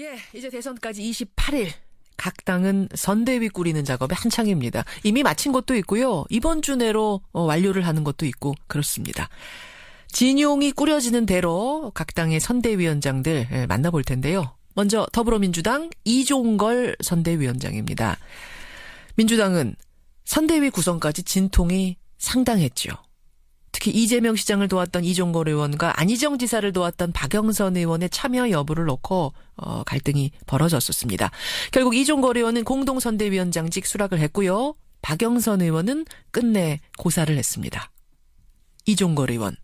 예, 이제 대선까지 28일. 각 당은 선대위 꾸리는 작업에 한창입니다. 이미 마친 것도 있고요. 이번 주 내로 완료를 하는 것도 있고 그렇습니다. 진용이 꾸려지는 대로 각 당의 선대위원장들 만나볼 텐데요. 먼저 더불어민주당 이종걸 선대위원장입니다. 민주당은 선대위 구성까지 진통이 상당했죠. 특히 이재명 시장을 도왔던 이종걸 의원과 안희정 지사를 도왔던 박영선 의원의 참여 여부를 놓고 갈등이 벌어졌었습니다. 결국 이종걸 의원은 공동선대위원장직 수락을 했고요. 박영선 의원은 끝내 고사를 했습니다. 이종걸 의원.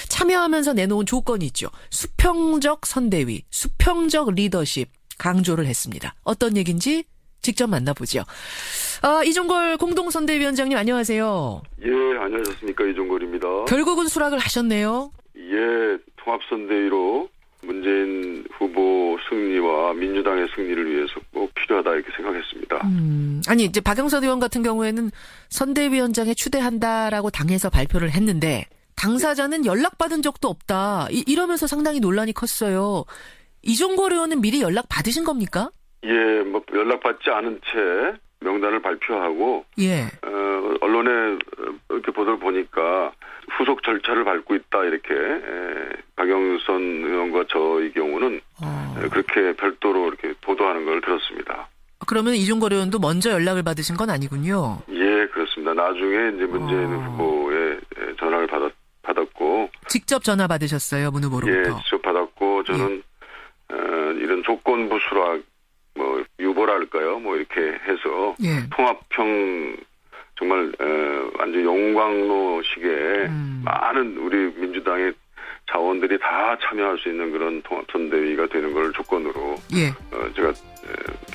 참여하면서 내놓은 조건이 있죠. 수평적 선대위, 수평적 리더십 강조를 했습니다. 어떤 얘기인지 직접 만나보죠. 이종걸 공동선대위원장님 안녕하세요. 예, 안녕하셨습니까. 이종걸입니다. 결국은 수락을 하셨네요. 예, 통합선대위로 문재인 후보 승리와 민주당의 승리를 위해서 꼭 필요하다 이렇게 생각했습니다. 아니 이제 박영선 의원 같은 경우에는 선대위원장에 추대한다라고 당에서 발표를 했는데 당사자는 연락받은 적도 없다. 이러면서 상당히 논란이 컸어요. 이종걸 의원은 미리 연락 받으신 겁니까? 예, 뭐 연락받지 않은 채 명단을 발표하고 예. 언론에 이렇게 보도를 보니까 후속 절차를 밟고 있다 이렇게 박영선 의원과 저의 경우는 그렇게 별도로 이렇게 보도하는 걸 들었습니다. 그러면 이종걸 의원도 먼저 연락을 받으신 건 아니군요. 예, 그렇습니다. 나중에 이제 문재인 후보의 전화를 받았고 직접 전화 받으셨어요, 문 후보로부터. 예, 직접 받았고 저는 이런 조건부 수락 뭐 유보랄까요? 뭐 이렇게 해서 통합형 정말 완전 용광로식의 많은 우리 민주당의 자원들이 다 참여할 수 있는 그런 통합선대위가 되는 걸 조건으로 제가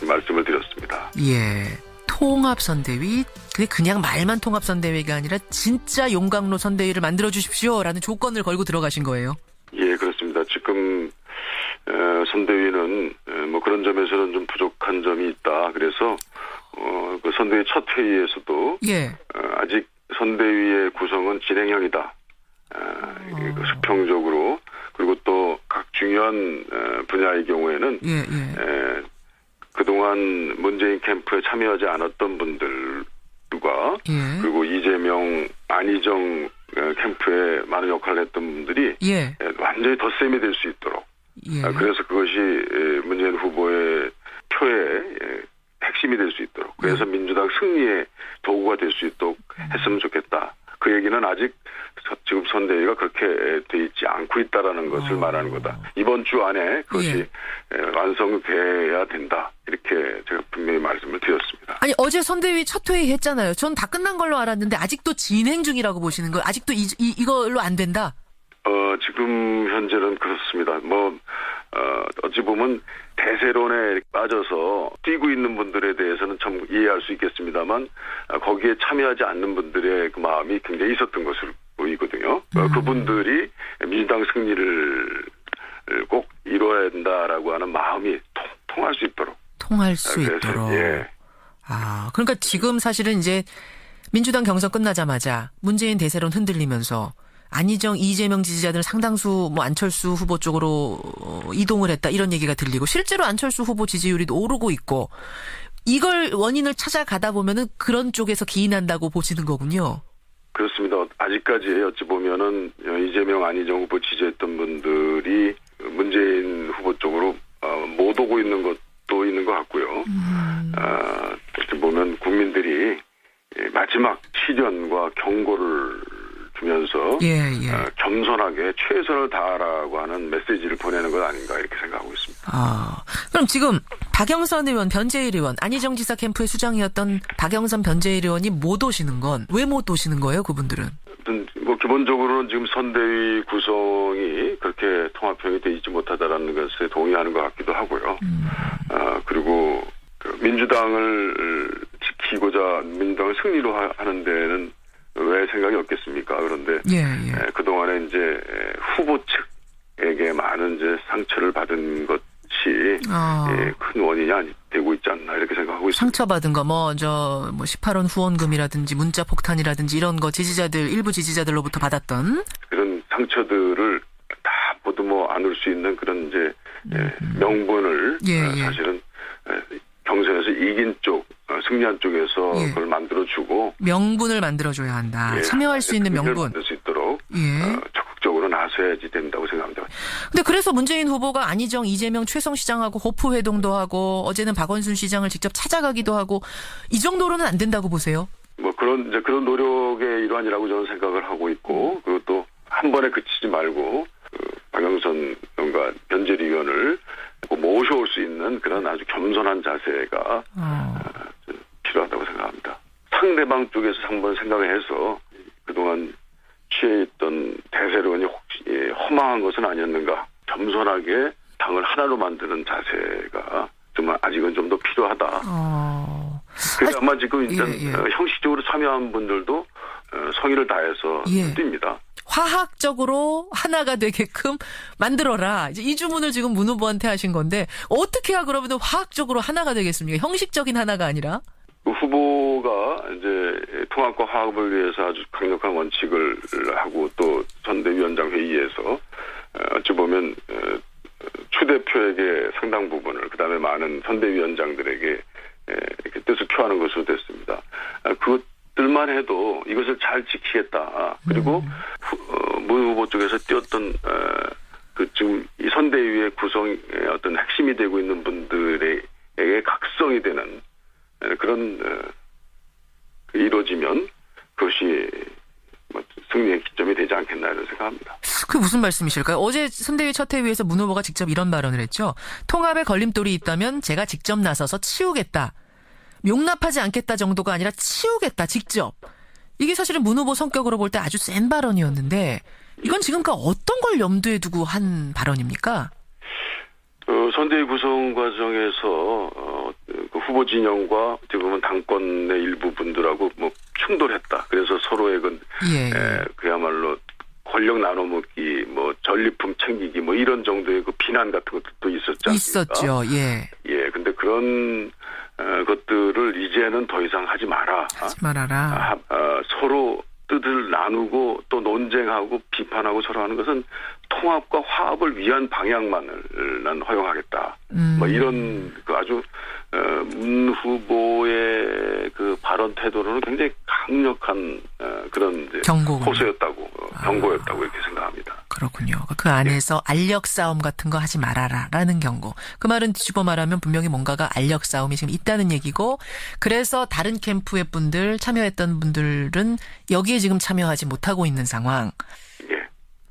말씀을 드렸습니다. 예, 통합선대위. 근데 그냥 말만 통합선대위가 아니라 진짜 용광로 선대위를 만들어 주십시오라는 조건을 걸고 들어가신 거예요. 예, 그렇습니다. 지금 선대위는 뭐 그런 점에서는 좀 부족한 점이 있다. 그래서 그 선대위 첫 회의에서도 아직 선대위의 구성은 진행형이다. 수평적으로 그리고 또 각 중요한 분야의 경우에는 그동안 문재인 캠프에 참여하지 않았던 분들과 그리고 이재명, 안희정 캠프에 많은 역할을 했던 분들이 완전히 덧셈이 될 수 있도록 그래서 그것이 문재인 후보의 표의 핵심이 될 수 있도록 그래서 민주당 승리의 도구가 될 수 있도록 했으면 좋겠다. 그 얘기는 아직 지금 선대위가 그렇게 돼 있지 않고 있다라는 것을 말하는 거다. 이번 주 안에 그것이 완성돼야 된다. 이렇게 제가 분명히 말씀을 드렸습니다. 아니 어제 선대위 첫 회의 했잖아요. 전 다 끝난 걸로 알았는데 아직도 진행 중이라고 보시는 거예요? 아직도 이걸로 안 된다? 지금 현재는 그렇습니다. 어찌 보면 대세론에 빠져서 뛰고 있는 분들에 대해서는 참 이해할 수 있겠습니다만 거기에 참여하지 않는 분들의 그 마음이 굉장히 있었던 것으로 보이거든요. 그분들이 민주당 승리를 꼭 이뤄야 된다라고 하는 마음이 통할 수 있도록. 통할 수 있도록. 예. 그러니까 지금 사실은 이제 민주당 경선 끝나자마자 문재인 대세론 흔들리면서 안희정, 이재명 지지자들 상당수 안철수 후보 쪽으로 이동을 했다 이런 얘기가 들리고 실제로 안철수 후보 지지율이 오르고 있고 이걸 원인을 찾아가다 보면은 그런 쪽에서 기인한다고 보시는 거군요. 그렇습니다. 아직까지 어찌 보면은 이재명, 안희정 후보 지지했던 분들이 문재인 후보 쪽으로 못 오고 있는 것도 있는 것 같고요. 어찌 보면 국민들이 마지막 시련과 경고를 주면서 겸손하게 최선을 다하라고 하는 메시지를 보내는 것 아닌가 이렇게 생각하고 있습니다. 그럼 지금 박영선 의원, 변재일 의원, 안희정 지사 캠프의 수장이었던 박영선, 변재일 의원이 못 오시는 건 왜 못 오시는 거예요, 그분들은? 기본적으로는 지금 선대위 구성이 그렇게 통합형이 되어 있지 못하다라는 것에 동의하는 것 같기도 하고요. 그리고 민주당을 지키고자 민주당을 승리로 하는 데는 왜 생각이 없겠습니까? 그런데 그동안에 이제 후보 측에게 많은 이제 상처를 받은 것이 큰 원인이 되고 있지 않나 이렇게 생각하고 있습니다. 상처받은 거 18원 후원금이라든지 문자 폭탄이라든지 이런 거 일부 지지자들로부터 받았던 그런 상처들을 다 모두 안을 수 있는 그런 이제 명분을 사실은 경선에서 이긴 쪽, 승리한 쪽에서 그걸 만들어주고 명분을 만들어줘야 한다. 참여할 수 있는 명분. 만들 수 있도록 적극적으로 나서야지 된다고 생각합니다. 근데 그래서 문재인 후보가 안희정, 이재명, 최성 시장하고 호프 회동도 하고 어제는 박원순 시장을 직접 찾아가기도 하고 이 정도로는 안 된다고 보세요? 뭐 그런 노력의 일환이라고 저는 생각을 하고 있고, 그리고 또 한 번에 그치지 말고 박영선 변재리 의원을 모셔올 수 있는 그런 아주 겸손한 자세가 필요하다고 생각합니다. 상대방 쪽에서 한번 생각을 해서 그동안 취해 있던 대세론이 혹시 허망한 것은 아니었는가, 겸손하게 당을 하나로 만드는 자세가 정말 아직은 좀 더 필요하다. 그래서 아마 지금 일단 형식적으로 참여한 분들도 성의를 다해서 뜁니다. 화학적으로 하나가 되게끔 만들어라. 이제 이 주문을 지금 문 후보한테 하신 건데 어떻게 해야 그러면 화학적으로 하나가 되겠습니까? 형식적인 하나가 아니라. 그 후보가 이제 통합과 화합을 위해서 아주 강력한 원칙을 하고 또 선대위원장 회의에서 어찌 보면 추 대표에게 상당 부분을, 그다음에 많은 선대위원장들에게 이렇게 뜻을 표하는 것으로 됐습니다. 그것들만 해도 이것을 잘 지키겠다. 그리고 문 후보 쪽에서 뛰었던 지금 이 선대위의 구성의 어떤 핵심이 되고 있는 분들에게 각성이 되는 그런 이루어지면 그것이 승리의 기점이 되지 않겠나 이런 생각합니다. 그게 무슨 말씀이실까요? 어제 선대위 첫 회의에서 문 후보가 직접 이런 발언을 했죠. 통합에 걸림돌이 있다면 제가 직접 나서서 치우겠다. 용납하지 않겠다 정도가 아니라 치우겠다, 직접. 이게 사실은 문 후보 성격으로 볼 때 아주 센 발언이었는데 이건 지금 어떤 걸 염두에 두고 한 발언입니까? 선대위 구성 과정에서 그 후보 진영과 어떻게 보면 당권의 일부 분들하고 충돌했다. 그래서 서로의 그야말로 권력 나눠먹기, 전리품 챙기기, 이런 정도의 그 비난 같은 것도 있었지 않습니까? 있었죠. 근데 그런 것들을 이제는 더 이상 하지 마라. 하지 말아라. 서로 뜻을 나누고 또 논쟁하고 비판하고 서로 하는 것은 통합과 화합을 위한 방향만을 난 허용하겠다. 이런 아주 문 후보의 그 발언 태도로는 굉장히 강력한 그런 호소였다고, 경고였다고 이렇게 생각합니다. 그렇군요. 그 안에서 알력 싸움 같은 거 하지 말아라라는 경고. 그 말은 뒤집어 말하면 분명히 뭔가가 알력 싸움이 지금 있다는 얘기고, 그래서 다른 캠프의 분들, 참여했던 분들은 여기에 지금 참여하지 못하고 있는 상황.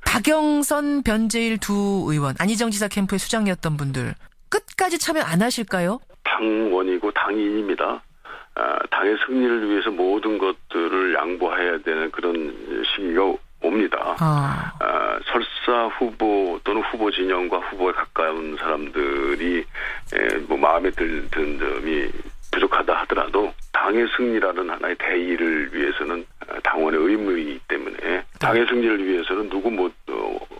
박영선, 변재일 두 의원, 안희정 지사 캠프의 수장이었던 분들 끝까지 참여 안 하실까요? 당원이고 당인입니다. 당의 승리를 위해서 모든 것들을 양보해야 되는 그런 시기가 옵니다. 설사 후보 또는 후보 진영과 후보에 가까운 사람들이 마음에 드는 점이 부족하다 하더라도 당의 승리라는 하나의 대의를 위해서는 당원의 의무이기 때문에 당의 승리를 위해서는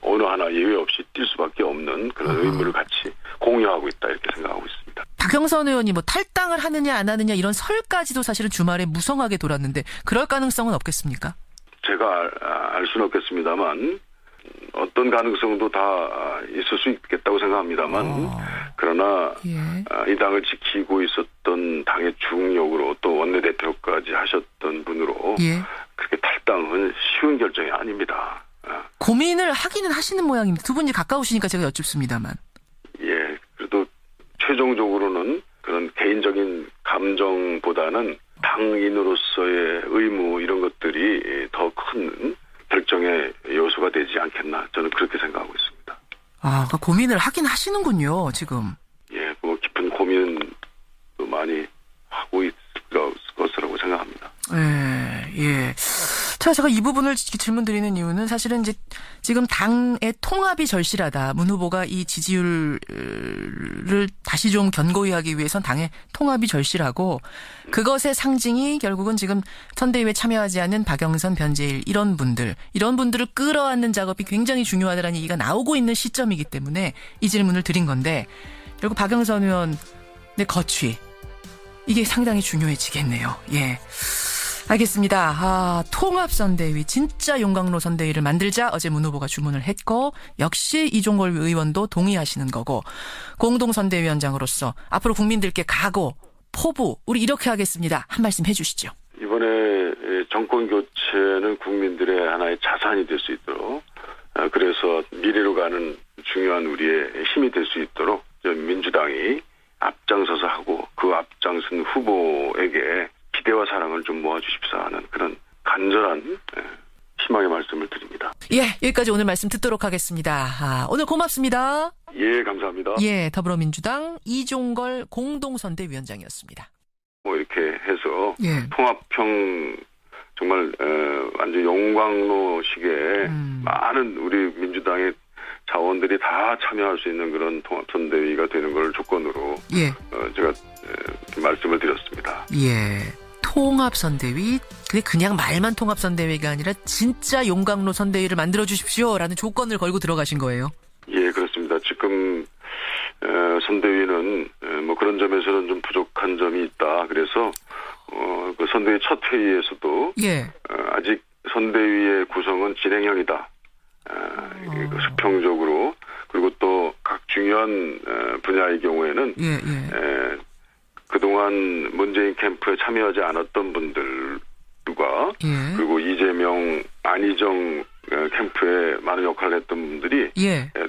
어느 하나 예외 없이 뛸 수밖에 없는 그런 의무를 같이 공유하고 있다 이렇게 생각하고 있습니다. 박영선 의원이 탈당을 하느냐 안 하느냐 이런 설까지도 사실은 주말에 무성하게 돌았는데 그럴 가능성은 없겠습니까? 제가 알 수는 없겠습니다만 어떤 가능성도 다 있을 수 있겠다고 생각합니다만 그러나 이 당을 지키고 있었던 당의 중역으로 또 원내대표까지 하셨던 분으로 그렇게 탈당은 쉬운 결정이 아닙니다. 고민을 하기는 하시는 모양입니다. 두 분이 가까우시니까 제가 여쭙습니다만. 그래도 최종적으로는 그런 개인적인 감정보다는 당인으로서의 의무 이런 것들이 더 큰 결정의 요소가 되지 않겠나 저는 그렇게 생각하고 있습니다. 그러니까 고민을 하긴 하시는군요, 지금. 깊은 고민도 많이 하고 있을 것이라고 생각합니다. 제가 이 부분을 질문 드리는 이유는 사실은 이제 지금 당의 통합이 절실하다. 문 후보가 이 지지율을 다시 좀 견고히 하기 위해선 당의 통합이 절실하고 그것의 상징이 결국은 지금 선대위에 참여하지 않은 박영선, 변재일 이런 분들을 끌어안는 작업이 굉장히 중요하다는 얘기가 나오고 있는 시점이기 때문에 이 질문을 드린 건데 결국 박영선 의원의 거취 이게 상당히 중요해지겠네요. 알겠습니다. 통합선대위, 진짜 용광로 선대위를 만들자 어제 문 후보가 주문을 했고 역시 이종걸 의원도 동의하시는 거고 공동선대위원장으로서 앞으로 국민들께 각오, 포부 우리 이렇게 하겠습니다. 한 말씀 해주시죠. 이번에 정권 교체는 국민들의 하나의 자산이 될 수 있도록 그래서 미래로 가는 중요한 우리의 힘이 될 수 있도록 민주당이 앞장서서 하고 그 앞장선 후보에게 기대와 사랑을 좀 모아주십사 하는 그런 간절한 희망의 말씀을 드립니다. 예, 여기까지 오늘 말씀 듣도록 하겠습니다. 오늘 고맙습니다. 예, 감사합니다. 예, 더불어민주당 이종걸 공동선대위원장이었습니다. 이렇게 해서 통합형 정말 완전 용광로식의 많은 우리 민주당의 자원들이 다 참여할 수 있는 그런 통합선대위가 되는 걸 조건으로 제가 말씀을 드렸습니다. 예, 통합선대위, 그냥 말만 통합선대위가 아니라 진짜 용광로 선대위를 만들어 주십시오라는 조건을 걸고 들어가신 거예요. 예, 그렇습니다. 지금 선대위는 뭐 그런 점에서는 좀 부족한 점이 있다. 그래서 그 선대위 첫 회의에서도 아직 선대위의 구성은 진행형이다. 수평적으로 그리고 또 각 중요한 분야의 경우에는 그동안 문재인 캠프에 참여하지 않았던 분들과 그리고 이재명, 안희정 캠프에 많은 역할을 했던 분들이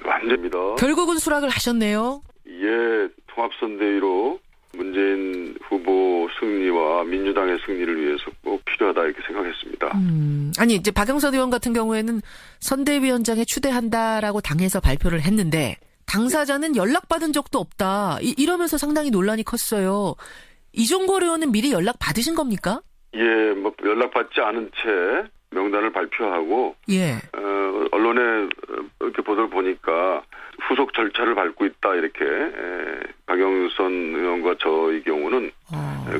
완전입니다. 결국은 수락을 하셨네요. 예, 통합선대위로 문재인 후보 승리와 민주당의 승리를 위해서 꼭 필요하다 이렇게 생각했습니다. 아니 이제 박영선 의원 같은 경우에는 선대위원장에 추대한다라고 당에서 발표를 했는데 당사자는 연락받은 적도 없다. 이러면서 상당히 논란이 컸어요. 이종걸 의원은 미리 연락 받으신 겁니까? 예, 뭐 연락받지 않은 채 명단을 발표하고 언론에 이렇게 보도를 보니까 후속 절차를 밟고 있다 이렇게 박영선 의원과 저의 경우는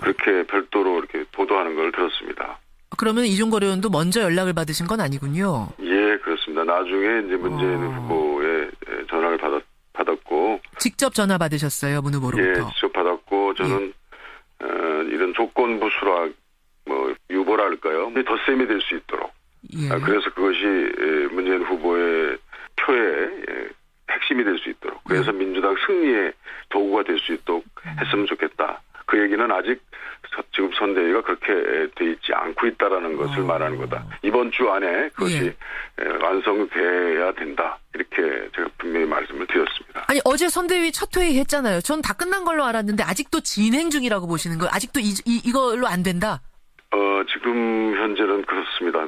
그렇게 별도로 이렇게 보도하는 걸 들었습니다. 그러면 이종걸 의원도 먼저 연락을 받으신 건 아니군요. 예, 그렇습니다. 나중에 이제 문재인 후보의 전화를 받았고 직접 전화 받으셨어요, 문 후보로부터? 예, 직접 받았고 저는 이런 조건부 수락 뭐 유보랄까요? 덧셈이 될 수 있도록. 그래서 그것이 문재인 후보의 표의 핵심이 될 수 있도록. 그래서 민주당 승리의 도구가 될 수 있도록 했으면 좋겠다. 그 얘기는 아직 지금 선대위가 그렇게 돼 있지 않고 있다라는 것을 말하는 거다. 이번 주 안에 그것이 완성돼야 된다. 이렇게 제가 분명히 말씀을 드렸습니다. 아니 어제 선대위 첫 회의 했잖아요. 전 다 끝난 걸로 알았는데 아직도 진행 중이라고 보시는 거예요? 아직도 이걸로 안 된다? 지금 현재는 그렇습니다.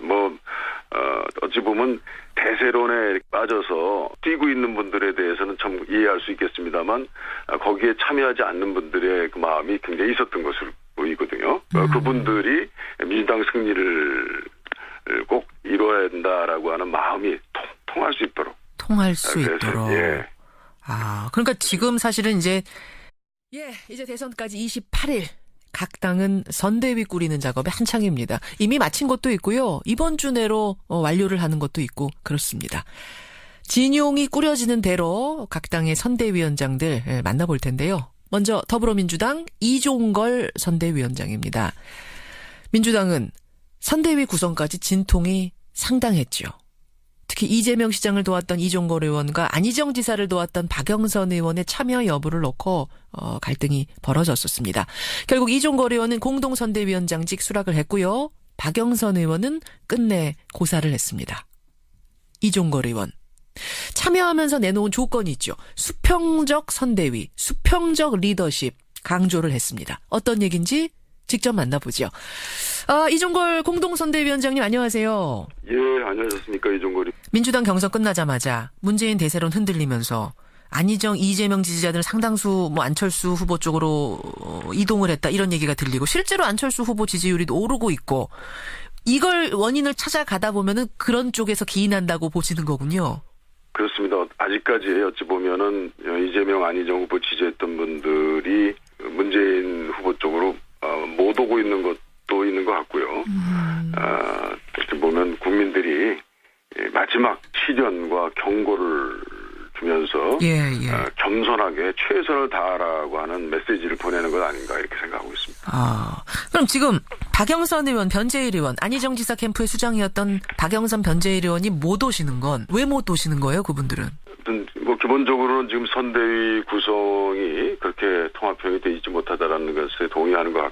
어찌 보면 대세론에 빠져서 뛰고 있는 분들에 대해서는 참 이해할 수 있겠습니다만 거기에 참여하지 않는 분들의 그 마음이 굉장히 있었던 것으로 보이거든요. 그분들이 민주당 승리를 꼭 이뤄야 된다라고 하는 마음이 통할 수 있도록. 통할 수 있도록. 그러니까 지금 사실은 이제 대선까지 28일. 각 당은 선대위 꾸리는 작업에 한창입니다. 이미 마친 것도 있고요. 이번 주 내로 완료를 하는 것도 있고 그렇습니다. 진용이 꾸려지는 대로 각 당의 선대위원장들 만나볼 텐데요. 먼저 더불어민주당 이종걸 선대위원장입니다. 민주당은 선대위 구성까지 진통이 상당했죠. 특히 이재명 시장을 도왔던 이종걸 의원과 안희정 지사를 도왔던 박영선 의원의 참여 여부를 놓고 갈등이 벌어졌었습니다. 결국 이종걸 의원은 공동선대위원장직 수락을 했고요. 박영선 의원은 끝내 고사를 했습니다. 이종걸 의원. 참여하면서 내놓은 조건이 있죠. 수평적 선대위, 수평적 리더십 강조를 했습니다. 어떤 얘기인지 직접 만나보죠. 이종걸 공동선대위원장님 안녕하세요. 예, 안녕하셨습니까 이종걸이. 민주당 경선 끝나자마자 문재인 대세론 흔들리면서 안희정, 이재명 지지자들 상당수 안철수 후보 쪽으로 이동을 했다 이런 얘기가 들리고 실제로 안철수 후보 지지율이 오르고 있고 이걸 원인을 찾아가다 보면은 그런 쪽에서 기인한다고 보시는 거군요. 그렇습니다. 아직까지 어찌 보면은 이재명, 안희정 후보 지지했던 분들이 문재인 후보 쪽으로 못 오고 있는 것도 있는 것 같고요. 어찌 보면 국민들이 마지막 시련과 경고를 주면서 겸손하게 최선을 다하라고 하는 메시지를 보내는 것 아닌가 이렇게 생각하고 있습니다. 그럼 지금 박영선 의원, 변재일 의원, 안희정 지사 캠프의 수장이었던 박영선, 변재일 의원이 못 오시는 건 왜 못 오시는 거예요, 그분들은? 뭐 기본적으로는 지금 선대위 구성이 그렇게 통합형이 되지 못하다라는 것에 동의하는 것